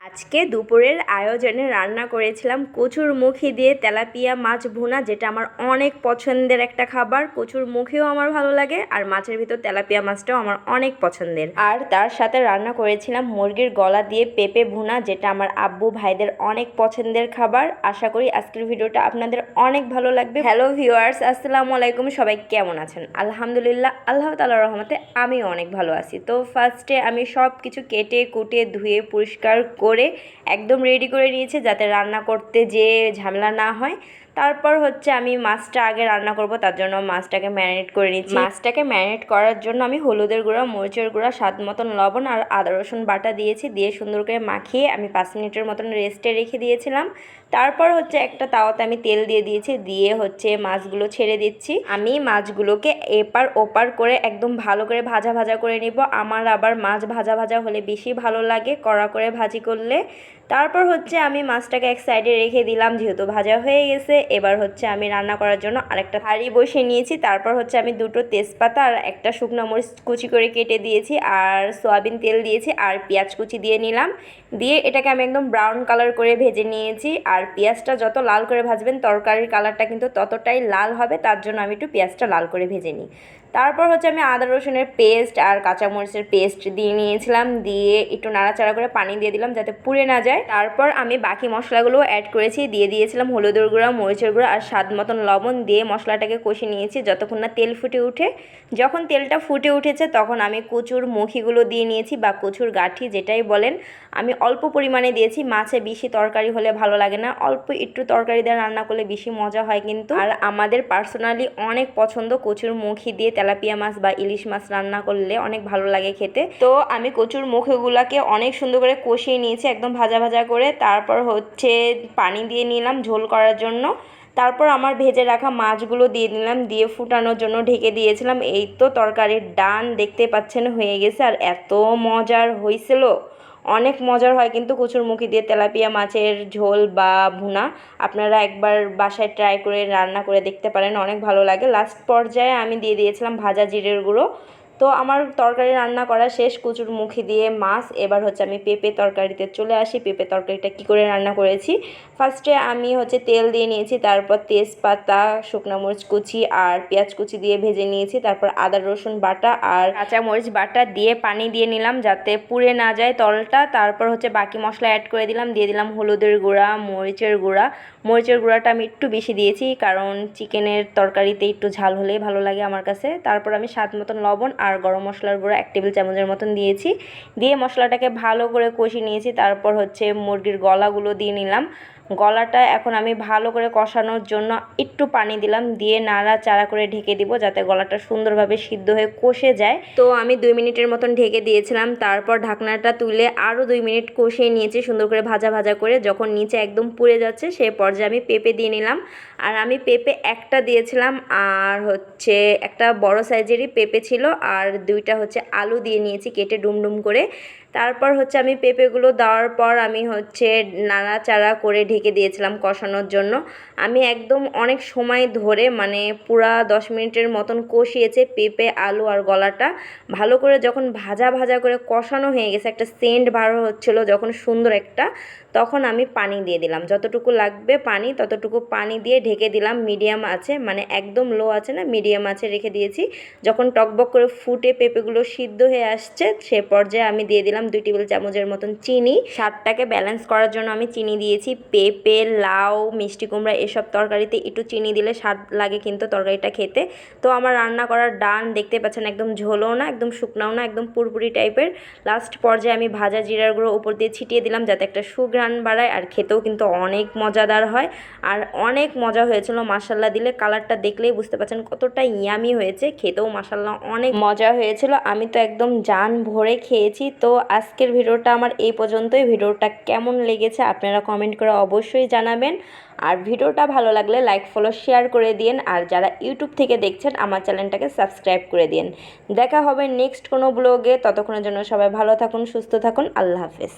আজকে দুপুরের আয়োজনে রান্না করেছিলাম কচুরমুখী দিয়ে তেলাপিয়া মাছ ভুনা, যেটা আমার অনেক পছন্দের একটা খাবার। কচুরমুখীও আমার ভালো লাগে আর মাছের ভিতর তেলাপিয়া মাছটাও আমার অনেক পছন্দের। আর তার সাথে রান্না করেছিলাম মুরগির গলা দিয়ে পেঁপে ভুনা, যেটা আমার আব্বু ভাইদের অনেক পছন্দের খাবার। আশা করি আজকের ভিডিওটা আপনাদের অনেক ভালো লাগবে। হ্যালো ভিউয়ার্স, আসসালামু আলাইকুম। সবাই কেমন আছেন? আলহামদুলিল্লাহ, আল্লাহ তাআলার রহমতে আমিও অনেক ভালো আছি। তো ফার্স্টে আমি সব কিছু কেটে কুটে ধুয়ে পরিষ্কার করে একদম রেডি করে নিয়েছি, যাতে রান্না করতে যে ঝামেলা না হয়। তারপর হচ্ছে আমি মাছটা আগে রান্না করব, তার জন্য মাছটাকে ম্যারিনেট করে নিচ্ছি। মাছটাকে ম্যারিনেট করার জন্য আমি হলুদের গুঁড়া, মরিচের গুঁড়া, স্বাদ মতন লবণ আর আদা রসুন বাটা দিয়েছি। দিয়ে সুন্দর করে মাখিয়ে আমি 5 মিনিটের মতন রেস্টে রেখে দিয়েছিলাম। তারপর হচ্ছে একটা তাওয়াতে আমি তেল দিয়ে দিয়েছি, দিয়ে হচ্ছে মাছগুলো ছেড়ে দিচ্ছি। আমি মাছগুলোকে এপার ওপার করে একদম ভালো করে ভাজা ভাজা করে নিব। আমার আবার মাছ ভাজা ভাজা হলে বেশি ভালো লাগে, কড়া করে ভাজি করলে। তারপর হচ্ছে আমি মাছটাকে এক সাইডে রেখে দিলাম, যেহেতু ভাজা হয়ে গেছে। এবার হচ্ছে আমি রান্না করার জন্য আরেকটা হাঁড়ি বসিয়ে নিয়েছি। তারপর হচ্ছে আমি 2টো তেজপাতা আর একটা শুকনো মরিচ কুচি করে কেটে দিয়েছি, আর সয়াবিন তেল দিয়েছি, আর পেঁয়াজ কুচি দিয়ে নিলাম। দিয়ে এটাকে আমি একদম ব্রাউন কালার করে ভেজে নিয়েছি। আর পেঁয়াজটা যত লাল করে ভাজবেন তরকারির কালারটা কিন্তু ততটাই লাল হবে, তার জন্য আমি একটু পেঁয়াজটা লাল করে ভেজে নিই। তারপর হচ্ছে আমি আদা রসুনের পেস্ট আর কাঁচামরিচের পেস্ট দিয়ে নিয়েছিলাম, দিয়ে একটু নাড়াচাড়া করে পানি দিয়ে দিলাম যাতে পুড়ে না যায়। তারপর আমি বাকি মশলাগুলো অ্যাড করেছি, দিয়ে দিয়েছিলাম হলুদের গুঁড়া, মরিচের গুঁড়া আর স্বাদ মতন লবণ। দিয়ে মশলাটাকে কষিয়ে নিয়েছি যতক্ষণ না তেল ফুটে উঠে। যখন তেলটা ফুটে উঠেছে তখন আমি কচুর মুখিগুলো দিয়ে নিয়েছি, বা কচুর গাঁঠি যেটাই বলেন। আমি অল্প পরিমাণে দিয়েছি, মাছে বেশি তরকারি হলে ভালো লাগে না, অল্প একটু তরকারি দিয়ে রান্না করলে বেশি মজা হয় কিন্তু। আর আমাদের পার্সোনালি অনেক পছন্দ কচুর মুখি দিয়ে তেলাপিয়া মাছ বা ইলিশ মাছ রান্না করলে, অনেক ভালো লাগে খেতে। তো আমি কচুর মুখিগুলোকে অনেক সুন্দর করে কষিয়ে নিয়েছি একদম ভাজা ভাজা করে। তারপর হচ্ছে পানি দিয়ে নিলাম ঝোল করার জন্য। তারপর আমার ভেজে রাখা মাছগুলো দিয়ে দিলাম, দিয়ে ফুটানোর জন্য ঢেকে দিয়েছিলাম। এই তো তরকারির ডান দেখতে পাচ্ছেন হয়ে গেছে, আর এত মজার হয়েছিল। অনেক মজার হয় কিন্তু কচুরমুখী দিয়ে তেলাপিয়া মাছের ঝোল বা ভুনা। আপনারা একবার বাসায় ট্রাই করে রান্না করে দেখতে পারেন, অনেক ভালো লাগে। লাস্ট পর্যায়ে আমি দিয়ে দিয়েছিলাম ভাজা জিরের গুঁড়ো। তো আমার তরকারি রান্না করা শেষ কচুরমুখী দিয়ে মাছ। এবার হচ্ছে আমি পেঁপে তরকারিতে চলে আসি। পেঁপে তরকারিটা কি করে রান্না করেছি, ফার্স্টে আমি হচ্ছে তেল দিয়ে নিয়েছি, তারপর তেজপাতা, শুকনো মরিচ কুচি আর পেঁয়াজ কুচি দিয়ে ভেজে নিয়েছি। তারপর আদা রসুন বাটা আর কাঁচা মরিচ বাটা দিয়ে পানি দিয়ে নিলাম যাতে পুড়ে না যায় তলটা। তারপর হচ্ছে বাকি মশলা অ্যাড করে দিলাম, দিয়ে দিলাম হলুদের গুঁড়া, মরিচের গুঁড়া। মরিচের গুঁড়াটা আমি একটু বেশি দিয়েছি, কারণ চিকেনের তরকারিতে একটু ঝাল হলেই ভালো লাগে আমার কাছে। তারপর আমি স্বাদ মতন লবণ আর গরম মশলার গুঁড়া 1 টেবিল চামচের মতন দিয়েছি। দিয়ে মশলাটাকে ভালো করে কষিয়ে নিয়েছি। তারপর হচ্ছে মুরগির গলাগুলো দিয়ে নিলাম। গলাটা এখন আমি ভালো করে কষানোর জন্য একটু পানি দিলাম, দিয়ে নাড়াচাড়া করে ঢেকে দিব যাতে গলাটা সুন্দরভাবে সিদ্ধ হয়ে কষে যায়। তো আমি 2 মিনিটের মতন ঢেকে দিয়েছিলাম। তারপর ঢাকনাটা তুলে আরও 2 মিনিট কষিয়ে নিয়েছি সুন্দর করে ভাজা ভাজা করে। যখন নিচে একদম পুড়ে যাচ্ছে সেই পর্যায়ে আমি পেঁপে দিয়ে নিলাম। আর আমি পেঁপে একটা দিয়েছিলাম, আর হচ্ছে একটা বড় সাইজেরই পেঁপে ছিল, আর 2টা হচ্ছে আলু দিয়ে নিয়েছি কেটে ডুমডুম করে। তারপর হচ্ছে আমি পেঁপেগুলো দেওয়ার পর আমি হচ্ছে নাড়াচাড়া করে ঢেকে দিয়েছিলাম কষানোর জন্য। আমি একদম অনেক সময় ধরে মানে পুরা 10 মিনিটের মতন কষিয়েছে পেঁপে, আলু আর গলাটা। ভালো করে যখন ভাজা ভাজা করে কষানো হয়ে গেছে, একটা সেন্ট বার হচ্ছিলো যখন সুন্দর একটা, তখন আমি পানি দিয়ে দিলাম। যতটুকু লাগবে পানি ততটুকু পানি দিয়ে ঢেকে দিলাম মিডিয়াম আছে, মানে একদম লো আছে না, মিডিয়াম আছে রেখে দিয়েছি। যখন টকবক করে ফুটে পেঁপেগুলো সিদ্ধ হয়ে আসছে সে পর্যায়ে আমি দিয়ে দিলাম 2 টেবিল চামচের মতন চিনি। স্বাদটাকে ব্যালেন্স করার জন্য আমি চিনি দিয়েছি। পেঁপে, লাউ, মিষ্টি কুমড়া এসব তরকারিতে একটু চিনি দিলে স্বাদ লাগে কিন্তু তরকারিটা খেতে। তো আমার রান্না করার ডান দেখতে পাচ্ছেন, একদম ঝোলও না একদম শুকনাও না, একদম পুরপুরি টাইপের। লাস্ট পর্যায়ে আমি ভাজা জিরার গুঁড়ো উপর দিয়ে ছিটিয়ে দিলাম যাতে একটা সুঘ্রাণ বাড়ায়, আর খেতেও কিন্তু অনেক মজাদার হয়। আর অনেক মজা হয়েছিল মাশাল্লাহ দিলে। কালারটা দেখলেই বুঝতে পারছেন কতটা ইয়ামি হয়েছে, খেতেও মাশাল্লাহ অনেক মজা হয়েছিল। আমি তো একদম জান ভরে খেয়েছি। তো আজকের ভিডিওটা আমার এই পর্যন্তই। ভিডিওটা কেমন লেগেছে আপনারা কমেন্ট করে অবশ্যই জানাবেন। আর ভিডিওটা ভালো লাগলে লাইক, ফলো, শেয়ার করে দিন। আর যারা ইউটিউব থেকে দেখছেন আমার চ্যানেলটাকে সাবস্ক্রাইব করে দিন। দেখা হবে নেক্সট কোনো ব্লগে। ততক্ষণের জন্য সবাই ভালো থাকুন, সুস্থ থাকুন। আল্লাহ হাফেজ।